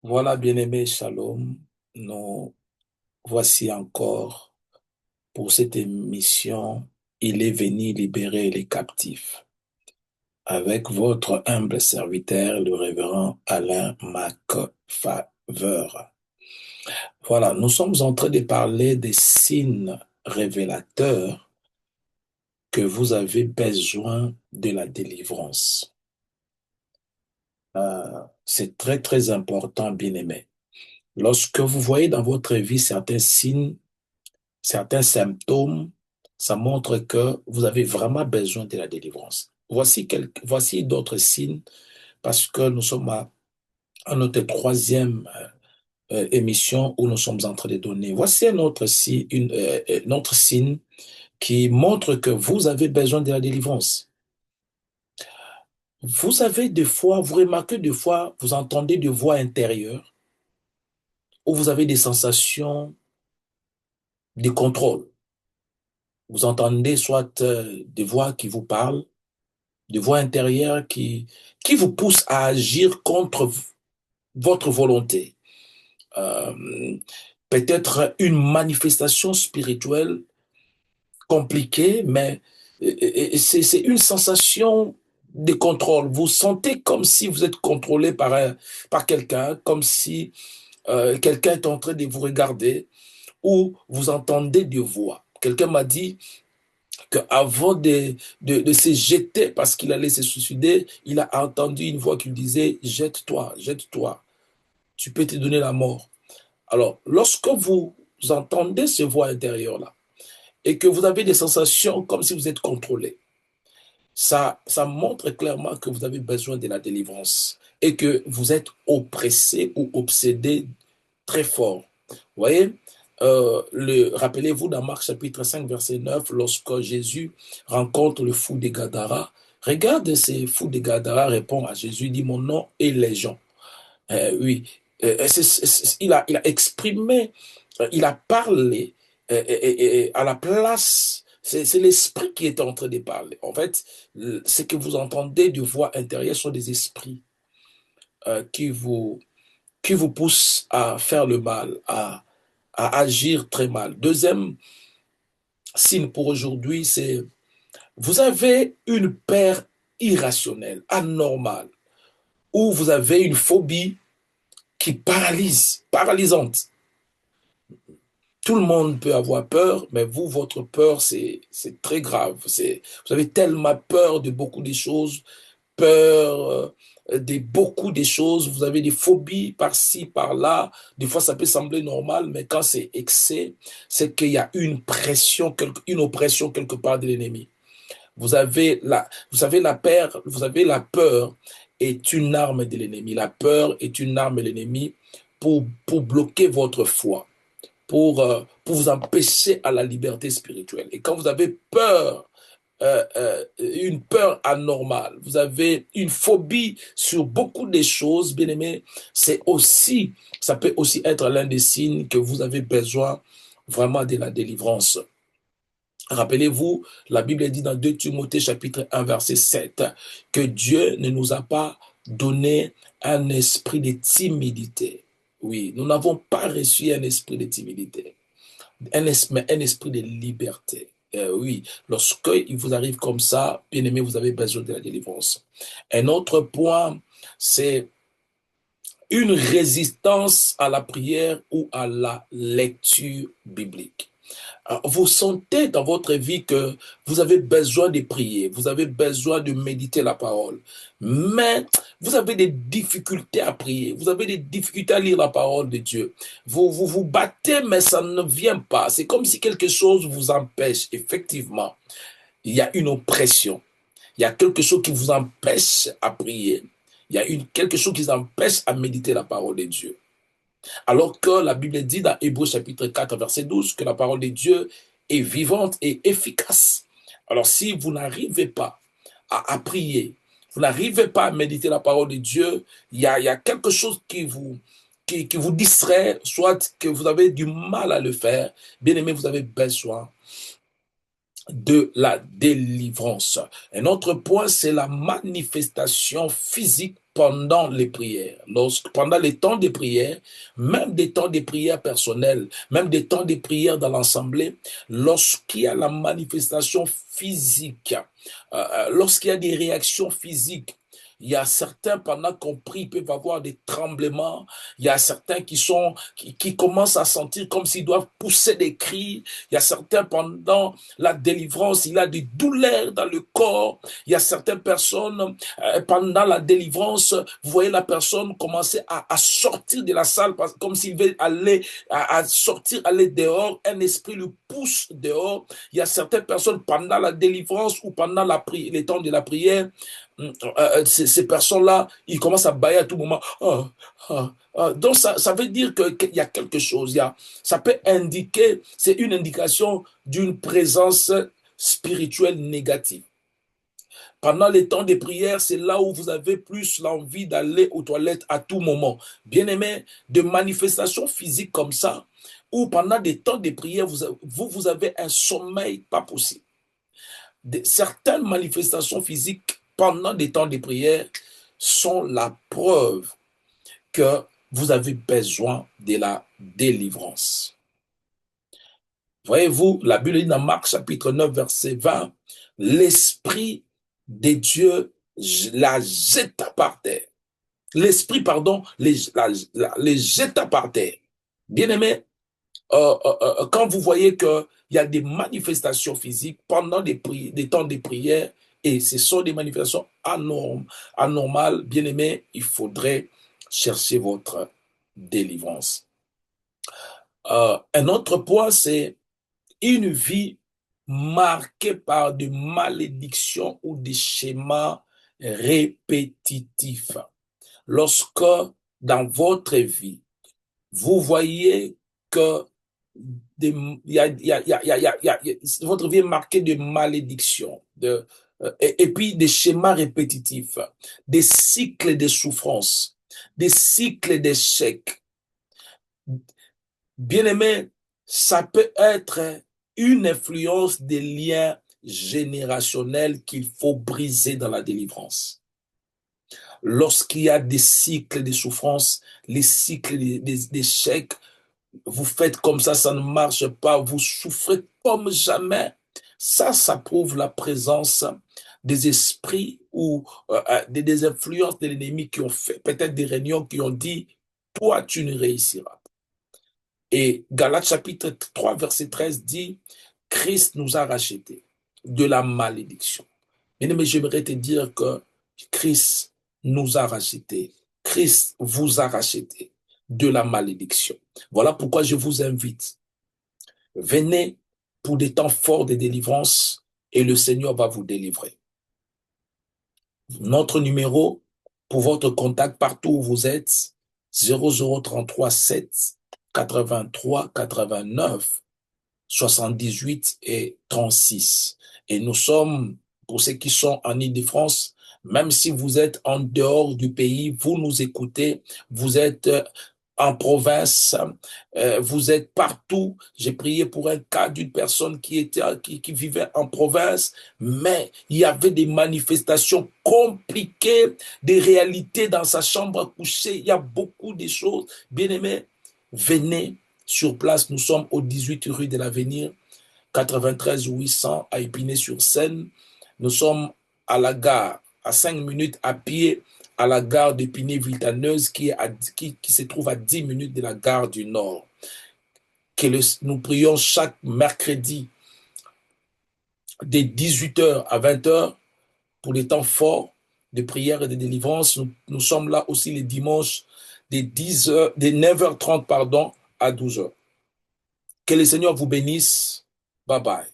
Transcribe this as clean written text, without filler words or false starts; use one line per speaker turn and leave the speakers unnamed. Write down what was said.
Voilà, bien-aimé, shalom. Nous voici encore pour cette émission. Il est venu libérer les captifs avec votre humble serviteur, le révérend Alain Macfaveur. Voilà, nous sommes en train de parler des signes révélateurs que vous avez besoin de la délivrance. C'est très, très important, bien-aimé. Lorsque vous voyez dans votre vie certains signes, certains symptômes, ça montre que vous avez vraiment besoin de la délivrance. Voici d'autres signes parce que nous sommes à notre troisième émission où nous sommes en train de donner. Voici un autre signe qui montre que vous avez besoin de la délivrance. Vous avez des fois, vous remarquez des fois, vous entendez des voix intérieures ou vous avez des sensations de contrôle. Vous entendez soit des voix qui vous parlent, des voix intérieures qui vous poussent à agir contre votre volonté. Euh, Peut-être une manifestation spirituelle compliquée, mais c'est une sensation de contrôle. Vous sentez comme si vous êtes contrôlé par quelqu'un, comme si quelqu'un est en train de vous regarder, ou vous entendez des voix. Quelqu'un m'a dit qu'avant de se jeter parce qu'il allait se suicider, il a entendu une voix qui lui disait, jette-toi, jette-toi, tu peux te donner la mort. Alors, lorsque vous entendez ces voix intérieures-là et que vous avez des sensations comme si vous êtes contrôlé, ça montre clairement que vous avez besoin de la délivrance et que vous êtes oppressé ou obsédé très fort. Vous voyez, rappelez-vous dans Marc chapitre 5, verset 9, lorsque Jésus rencontre le fou des Gadara, regarde ces fous des Gadara répond à Jésus, dit mon nom est Légion. Oui, il a exprimé, il a parlé à la place, c'est l'esprit qui est en train de parler. En fait, ce que vous entendez de voix intérieure sont des esprits euh, qui vous, qui vous poussent à faire le mal, à agir très mal. Deuxième signe pour aujourd'hui, c'est vous avez une peur irrationnelle, anormale, ou vous avez une phobie qui paralysante. Tout le monde peut avoir peur, mais vous, votre peur, c'est très grave. Vous avez tellement peur de beaucoup de choses, peur de beaucoup de choses. Vous avez des phobies par-ci, par-là. Des fois, ça peut sembler normal, mais quand c'est excès, c'est qu'il y a une oppression quelque part de l'ennemi. Vous savez, vous avez la peur est une arme de l'ennemi. La peur est une arme de l'ennemi pour bloquer votre foi, pour vous empêcher à la liberté spirituelle. Et quand vous avez peur, une peur anormale, vous avez une phobie sur beaucoup de choses, bien aimé, ça peut aussi être l'un des signes que vous avez besoin vraiment de la délivrance. Rappelez-vous, la Bible dit dans 2 Timothée chapitre 1 verset 7 que Dieu ne nous a pas donné un esprit de timidité. Oui, nous n'avons pas reçu un esprit de timidité, mais un esprit de liberté. Oui, lorsque il vous arrive comme ça, bien aimé, vous avez besoin de la délivrance. Un autre point, c'est une résistance à la prière ou à la lecture biblique. Vous sentez dans votre vie que vous avez besoin de prier, vous avez besoin de méditer la parole, mais vous avez des difficultés à prier, vous avez des difficultés à lire la parole de Dieu. Vous battez, mais ça ne vient pas. C'est comme si quelque chose vous empêche. Effectivement, il y a une oppression. Il y a quelque chose qui vous empêche à prier. Il y a quelque chose qui vous empêche à méditer la parole de Dieu. Alors que la Bible dit dans Hébreux chapitre 4, verset 12, que la parole de Dieu est vivante et efficace. Alors si vous n'arrivez pas à prier, vous n'arrivez pas à méditer la parole de Dieu, il y a quelque chose qui vous distrait, soit que vous avez du mal à le faire. Bien aimé, vous avez besoin de la délivrance. Un autre point, c'est la manifestation physique pendant les prières, pendant les temps de prière, même des temps de prière personnels, même des temps de prière dans l'assemblée, lorsqu'il y a la manifestation physique, lorsqu'il y a des réactions physiques, il y a certains, pendant qu'on prie, peuvent avoir des tremblements. Il y a certains qui commencent à sentir comme s'ils doivent pousser des cris. Il y a certains, pendant la délivrance, il y a des douleurs dans le corps. Il y a certaines personnes, pendant la délivrance, vous voyez la personne commencer à sortir de la salle comme s'il veut aller, à sortir, aller dehors. Un esprit le pousse dehors. Il y a certaines personnes, pendant la délivrance ou pendant les temps de la prière, ces personnes-là, ils commencent à bailler à tout moment. Donc, ça veut dire qu'il y a quelque chose. Ça peut indiquer, c'est une indication d'une présence spirituelle négative. Pendant les temps de prière, c'est là où vous avez plus l'envie d'aller aux toilettes à tout moment. Bien aimé, de manifestations physiques comme ça, où pendant des temps de prière, vous avez un sommeil pas possible. Certaines manifestations physiques pendant des temps de prière sont la preuve que vous avez besoin de la délivrance. Voyez-vous, la Bible dit dans Marc chapitre 9, verset 20, l'Esprit de Dieu la jeta par terre. L'Esprit, pardon, les jeta par terre. Bien-aimé, quand vous voyez qu'il y a des manifestations physiques pendant des temps de prière, et ce sont des manifestations anormales, bien-aimé, il faudrait chercher votre délivrance. Un autre point, c'est une vie marquée par des malédictions ou des schémas répétitifs. Lorsque dans votre vie, vous voyez que votre vie est marquée de malédictions, et puis des schémas répétitifs, des cycles de souffrance, des cycles d'échecs. Bien aimé, ça peut être une influence des liens générationnels qu'il faut briser dans la délivrance. Lorsqu'il y a des cycles de souffrance, les cycles d'échecs, vous faites comme ça ne marche pas, vous souffrez comme jamais. Ça prouve la présence des esprits ou des influences de l'ennemi qui ont fait peut-être des réunions qui ont dit, toi, tu ne réussiras pas. Et Galates chapitre 3, verset 13 dit, Christ nous a rachetés de la malédiction. Mais j'aimerais te dire que Christ nous a rachetés. Christ vous a rachetés de la malédiction. Voilà pourquoi je vous invite. Venez pour des temps forts de délivrance et le Seigneur va vous délivrer. Notre numéro pour votre contact partout où vous êtes, 0033 7 83 89 78 et 36. Et nous sommes, pour ceux qui sont en Île-de-France, même si vous êtes en dehors du pays, vous nous écoutez, vous êtes en province, vous êtes partout. J'ai prié pour un cas d'une personne qui vivait en province, mais il y avait des manifestations compliquées, des réalités dans sa chambre à coucher. Il y a beaucoup de choses. Bien-aimés, venez sur place. Nous sommes au 18 rue de l'Avenir, 93 800 à Épinay-sur-Seine. Nous sommes à la gare, à 5 minutes à pied, à la gare d'Épinay-Villetaneuse qui se trouve à 10 minutes de la gare du Nord. Nous prions chaque mercredi de 18h à 20h pour les temps forts de prière et de délivrance. Nous sommes là aussi les dimanches de 9h30 à 12h. Que le Seigneur vous bénisse. Bye bye.